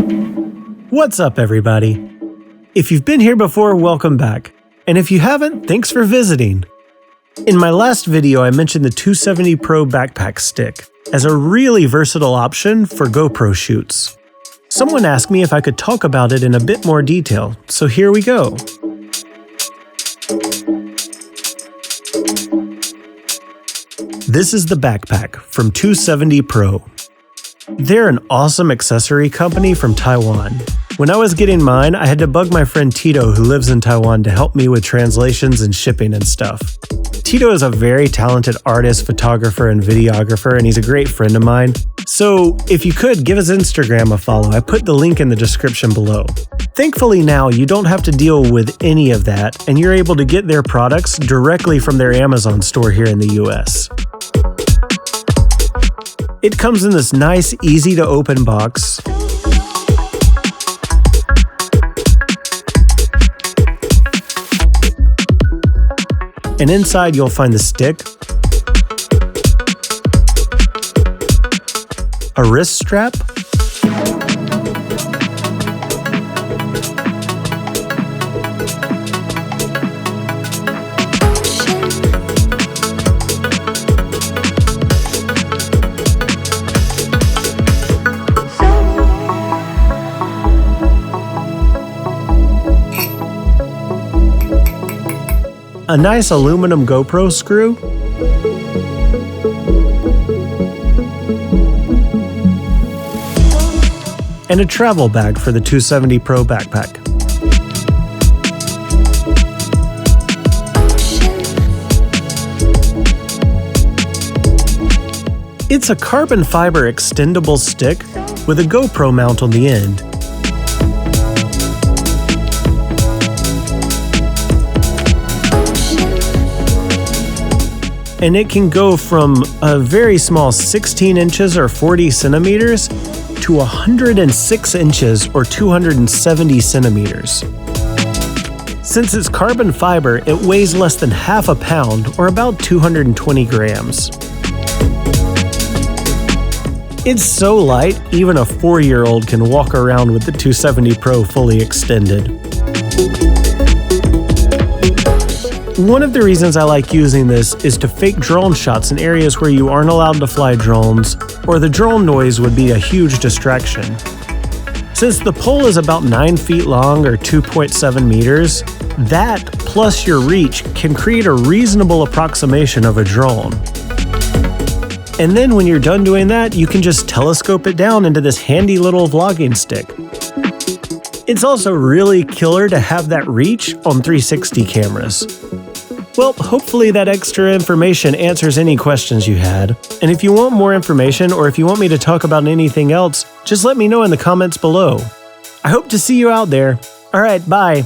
What's up, everybody? If you've been here before, welcome back. And if you haven't, thanks for visiting. In my last video, I mentioned the 270 Pro backpack stick as a really versatile option for GoPro shoots. Someone asked me if I could talk about it in a bit more detail, so here we go. This is the backpack from 270 Pro. They're an awesome accessory company from Taiwan. When I was getting mine, I had to bug my friend Tito, who lives in Taiwan, to help me with translations and shipping and stuff. Tito is a very talented artist, photographer, and videographer, and he's a great friend of mine. So if you could, give his Instagram a follow. I put the link in the description below. Thankfully now, you don't have to deal with any of that, and you're able to get their products directly from their Amazon store here in the US. It comes in this nice, easy-to-open box. And inside you'll find the stick, a wrist strap, a nice aluminum GoPro screw, and a travel bag for the 270 Pro backpack. It's a carbon fiber extendable stick with a GoPro mount on the end. And it can go from a very small 16 inches or 40 centimeters to 106 inches or 270 centimeters. Since it's carbon fiber, it weighs less than half a pound or about 220 grams. It's so light, even a 4-year-old can walk around with the 270 Pro fully extended. One of the reasons I like using this is to fake drone shots in areas where you aren't allowed to fly drones, or the drone noise would be a huge distraction. Since the pole is about 9 feet long or 2.7 meters, that plus your reach can create a reasonable approximation of a drone. And then when you're done doing that, you can just telescope it down into this handy little vlogging stick. It's also really killer to have that reach on 360 cameras. Well, hopefully that extra information answers any questions you had. And if you want more information or if you want me to talk about anything else, just let me know in the comments below. I hope to see you out there. Alright, bye.